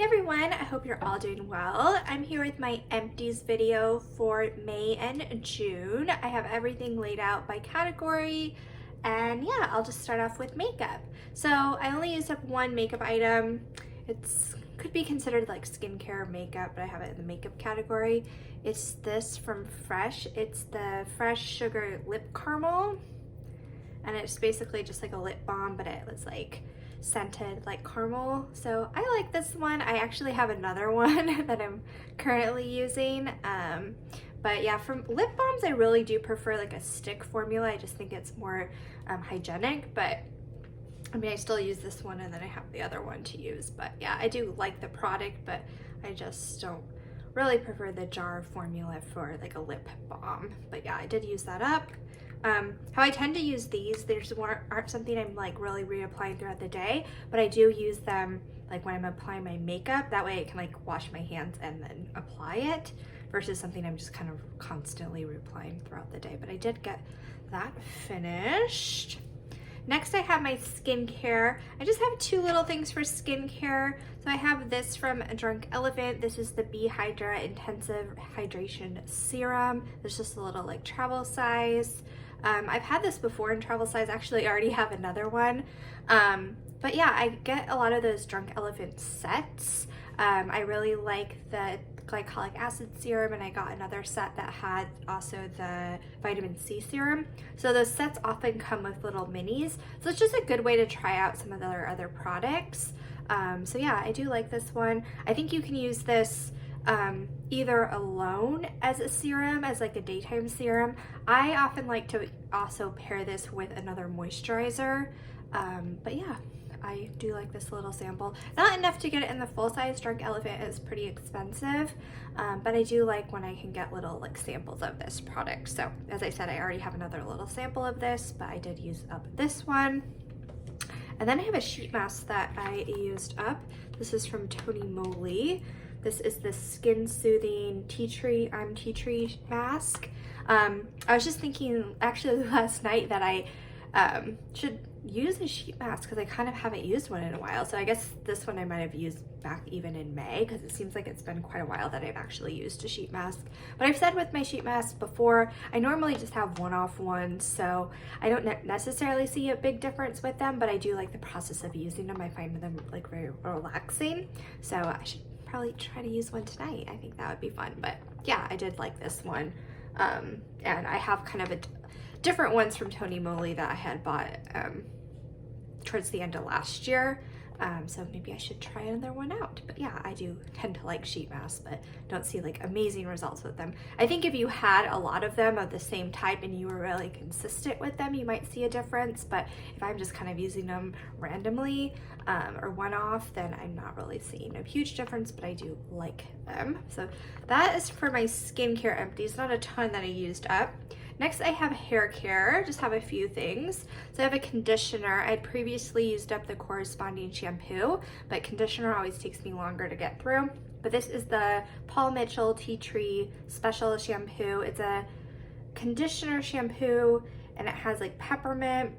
Hey everyone, I hope you're all doing well. I'm here with my Empties video for May and June. I have everything laid out by category, and yeah, I'll just start off with makeup. So I only used up one makeup item. It's could be considered like skincare makeup, but I have it in the makeup category. It's this from Fresh. It's the Fresh Sugar Lip Caramel, and it's basically just like a lip balm, but it was like scented like caramel. So I like this one. I actually have another one that I'm currently using. But yeah, from lip balms, I really do prefer like a stick formula. I just think it's more hygienic, but I mean, I still use this one and then I have the other one to use. But yeah, I do like the product, but I just don't really prefer the jar formula for like a lip balm. But yeah, I did use that up. How I tend to use these, there's aren't something I'm like really reapplying throughout the day, but I do use them like when I'm applying my makeup. That way I can like wash my hands and then apply it versus something I'm just kind of constantly reapplying throughout the day. But I did get that finished. Next I have my skincare. I just have two little things for skincare. So I have this from Drunk Elephant. This is the B-Hydra Intensive Hydration Serum. There's just a little like travel size. I've had this before in travel size. Actually, I already have another one. But yeah, I get a lot of those Drunk Elephant sets. I really like the glycolic acid serum, and I got another set that had also the vitamin C serum. So those sets often come with little minis. So it's just a good way to try out some of their other products. So yeah, I do like this one. I think you can use this either alone as a serum, as like a daytime serum. I often like to also pair this with another moisturizer. But yeah, I do like this little sample. Not enough to get it in the full size. Drunk Elephant is pretty expensive, but I do like when I can get little like samples of this product. So as I said, I already have another little sample of this, but I did use up this one. And then I have a sheet mask that I used up. This is from TONYMOLY. This is the Skin Soothing Tea Tree mask. I was just thinking actually last night that I should use a sheet mask because I kind of haven't used one in a while. So I guess this one I might have used back even in May, because it seems like it's been quite a while that I've actually used a sheet mask. But I've said with my sheet masks before, I normally just have one-off ones, so I don't necessarily see a big difference with them, but I do like the process of using them. I find them like very relaxing, so I should probably try to use one tonight. I think that would be fun. But yeah, I did like this one, and I have kind of a different ones from TONYMOLY that I had bought towards the end of last year, so maybe I should try another one out. But yeah, I do tend to like sheet masks, but don't see like amazing results with them. I think if you had a lot of them of the same type and you were really consistent with them, you might see a difference. But if I'm just kind of using them randomly or one-off, then I'm not really seeing a huge difference, but I do like them. So that is for my skincare empties. Not a ton that I used up. Next, I have hair care. Just have a few things. So I have a conditioner. I had previously used up the corresponding shampoo, but conditioner always takes me longer to get through. But this is the Paul Mitchell Tea Tree Special Shampoo. It's a conditioner shampoo, and it has like peppermint,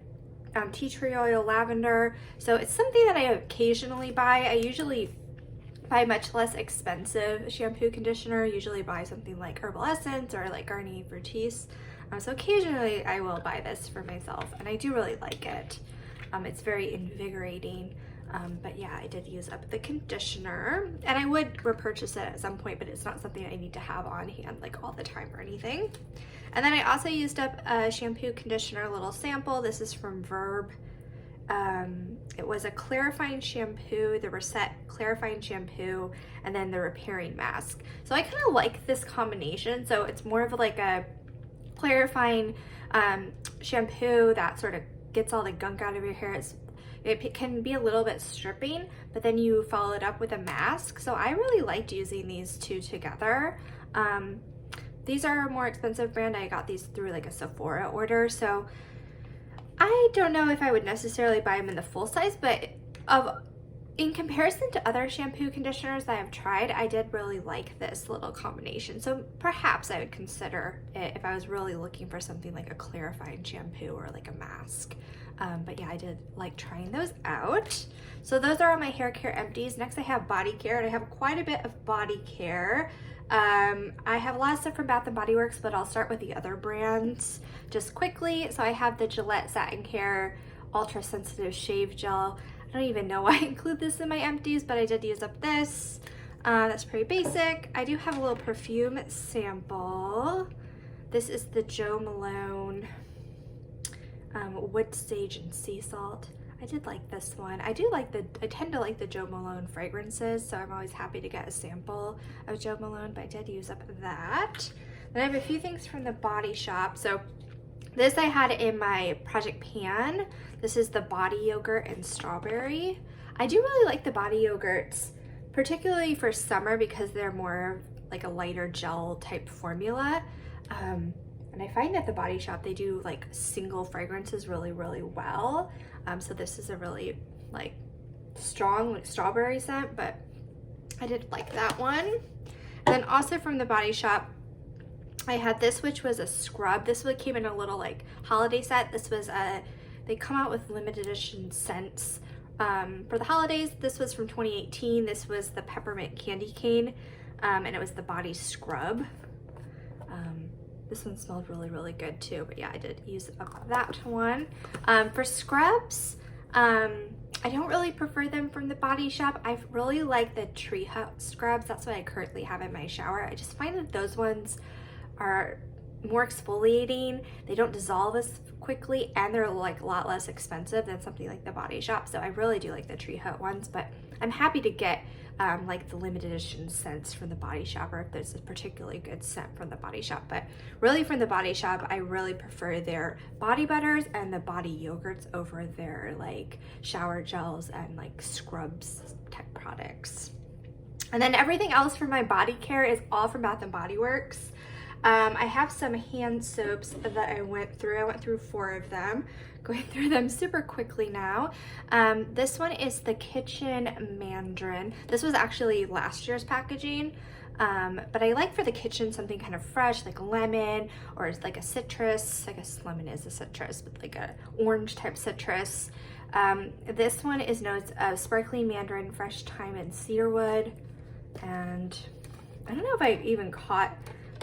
tea tree oil, lavender. So it's something that I occasionally buy. I usually buy much less expensive shampoo conditioner. Usually buy something like Herbal Essence or like Garnier Fructis. So occasionally I will buy this for myself, and I do really like it. It's very invigorating. But yeah, I did use up the conditioner, and I would repurchase it at some point, but it's not something I need to have on hand like all the time or anything. And then I also used up a shampoo conditioner little sample. This is from Verb. It was a clarifying shampoo, the Reset clarifying shampoo, and then the repairing mask. So I kind of like this combination. So it's more of like a clarifying shampoo that sort of gets all the gunk out of your hair. It can be a little bit stripping, but then you follow it up with a mask. So I really liked using these two together. These are a more expensive brand. I got these through like a Sephora order, so I don't know if I would necessarily buy them in the full size, but of in comparison to other shampoo conditioners that I've tried, I did really like this little combination. So perhaps I would consider it if I was really looking for something like a clarifying shampoo or like a mask. But yeah, I did like trying those out. So those are all my hair care empties. Next I have body care, and I have quite a bit of body care. I have a lot of stuff from Bath & Body Works, but I'll start with the other brands just quickly. So I have the Gillette Satin Care Ultra Sensitive Shave Gel. I don't even know why I include this in my empties, but I did use up this. That's pretty basic. I do have a little perfume sample. This is the Jo Malone Wood Sage and Sea Salt. I did like this one. I tend to like the Jo Malone fragrances, so I'm always happy to get a sample of Jo Malone, but I did use up that. Then I have a few things from the Body Shop. So this I had in my project pan. This is the body yogurt and strawberry. I do really like the body yogurts, particularly for summer because they're more like a lighter gel type formula. And I find at the Body Shop they do like single fragrances really, really well. So this is a really like strong like strawberry scent, but I did like that one. And then also from the Body Shop, I had this, which was a scrub. This one came in a little like holiday set. This was they come out with limited edition scents for the holidays. This was from 2018. This was the Peppermint Candy Cane, and it was the body scrub. This one smelled really, really good too, but yeah, I did use up that one. For scrubs, I don't really prefer them from the Body Shop. I really like the Tree Hut scrubs. That's what I currently have in my shower. I just find that those ones are more exfoliating. They don't dissolve as quickly, and they're like a lot less expensive than something like the Body Shop. So I really do like the Tree Hut ones, but I'm happy to get like the limited edition scents from the Body Shop, or if there's a particularly good scent from the Body Shop. But really from the Body Shop, I really prefer their body butters and the body yogurts over their like shower gels and like scrubs type products. And then everything else for my body care is all from Bath & Body Works. I have some hand soaps that I went through. I went through 4 of them, going through them super quickly now. This one is the Kitchen Mandarin. This was actually last year's packaging, but I like for the kitchen something kind of fresh, like lemon or like a citrus. I guess lemon is a citrus, but like a orange type citrus. This one is notes of sparkling mandarin, fresh thyme, and cedarwood. And I don't know if I even caught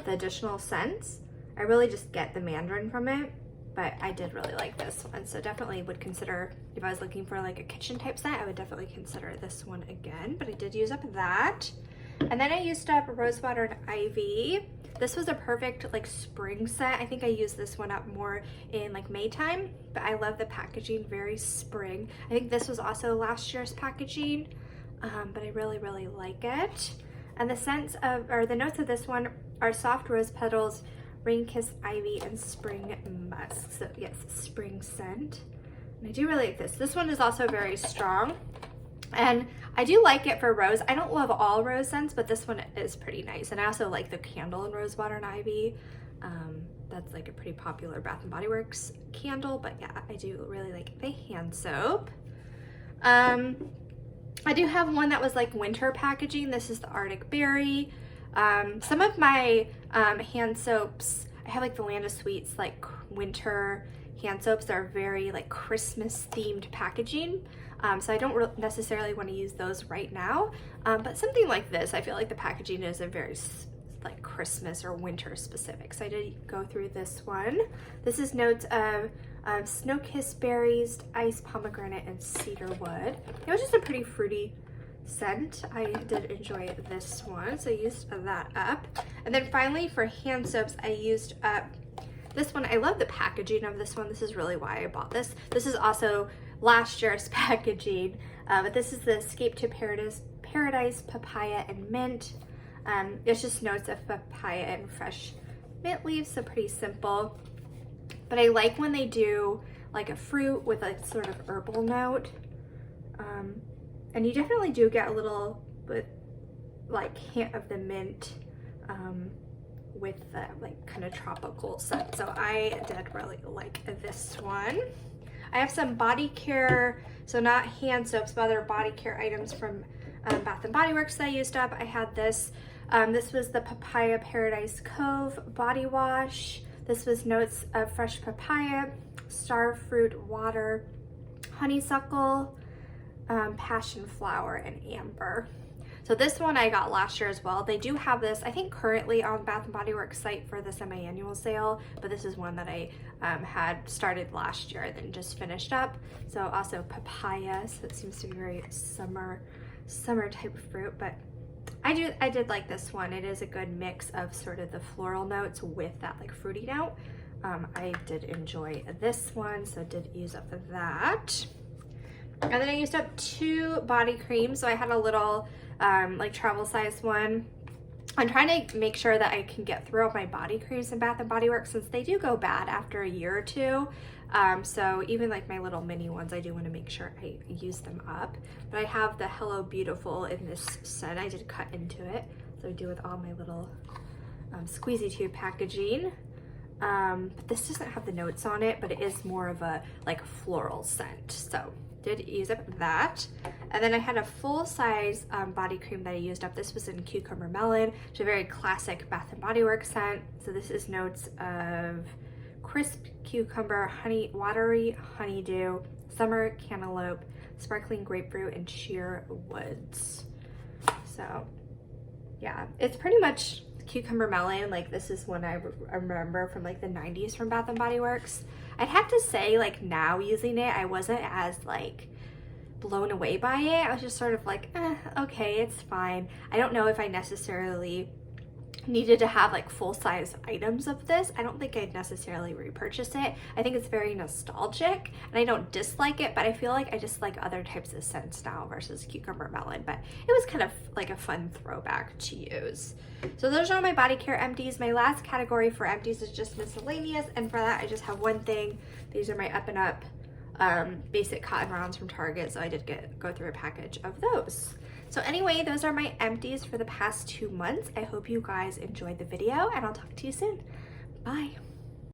the additional scents. I really just get the mandarin from it, but I did really like this one, so definitely would consider, if I was looking for like a kitchen type scent, I would definitely consider this one again. But I did use up that. And then I used up Rosewater and Ivy. This was a perfect like spring scent. I think I used this one up more in like May time, but I love the packaging, very spring. I think this was also last year's packaging, but I really, really like it. And the scents of, or the notes of this one are soft rose petals, rain-kissed ivy, and spring musk. So yes, spring scent. And I do really like this. This one is also very strong, and I do like it for rose. I don't love all rose scents, but this one is pretty nice. And I also like the candle in Rosewater and Ivy. That's like a pretty popular Bath & Body Works candle, but yeah, I do really like the hand soap. I do have one that was like winter packaging. This is the Arctic Berry. Some of my hand soaps, I have like the Land of Sweets like winter hand soaps that are very like Christmas themed packaging. So I don't necessarily want to use those right now, but something like this, I feel like the packaging is a very like Christmas or winter specific. So I did go through this one. This is notes of snow-kissed berries, iced pomegranate, and cedarwood. It was just a pretty fruity scent. I did enjoy this one, so I used that up. And then finally for hand soaps, I used up this one. I love the packaging of this one. This is really why I bought this. This is also last year's packaging, but this is the Escape to Paradise Papaya and Mint. It's just notes of papaya and fresh mint leaves, so pretty simple. But I like when they do like a fruit with a sort of herbal note. And you definitely do get a little bit like hint of the mint with the like kind of tropical scent. So I did really like this one. I have some body care, so not hand soaps, but other body care items from Bath & Body Works that I used up. I had this. This was the Papaya Paradise Cove body wash. This was notes of fresh papaya, starfruit water, honeysuckle, passion flower, and amber. So this one I got last year as well. They do have this, I think, currently on Bath & Body Works site for the semi-annual sale, but this is one that I had started last year and then just finished up. So also papaya, so it seems to be very summer type of fruit, but I did like this one. It is a good mix of sort of the floral notes with that like fruity note. I did enjoy this one, so I did use up that. And then I used up 2 body creams. So I had a little like travel size one. I'm trying to make sure that I can get through all my body creams in Bath & Body Works since they do go bad after a year or 2. So even like my little mini ones, I do want to make sure I use them up. But I have the Hello Beautiful in this set. I did cut into it. So I do with all my little squeezy tube packaging. But this doesn't have the notes on it, but it is more of a like floral scent. So did use up that. And then I had a full size body cream that I used up. This was in Cucumber Melon, which is a very classic Bath & Body Works scent. So this is notes of crisp cucumber, watery honeydew, summer cantaloupe, sparkling grapefruit, and sheer woods. So yeah, it's pretty much Cucumber Melon. Like this is one I remember from like the 90s from Bath & Body Works. I'd have to say like now using it, I wasn't as like blown away by it. I was just sort of like, okay, it's fine. I don't know if I necessarily needed to have like full-size items of this. I don't think I'd necessarily repurchase it. I think it's very nostalgic and I don't dislike it, but I feel like I just like other types of scents now versus Cucumber Melon. But it was kind of like a fun throwback to use. So those are all my body care empties. My last category for empties is just miscellaneous, and for that I just have one thing. These are my Up and Up basic cotton rounds from Target, so I did go through a package of those. So anyway, those are my empties for the past 2 months. I hope you guys enjoyed the video, and I'll talk to you soon. Bye.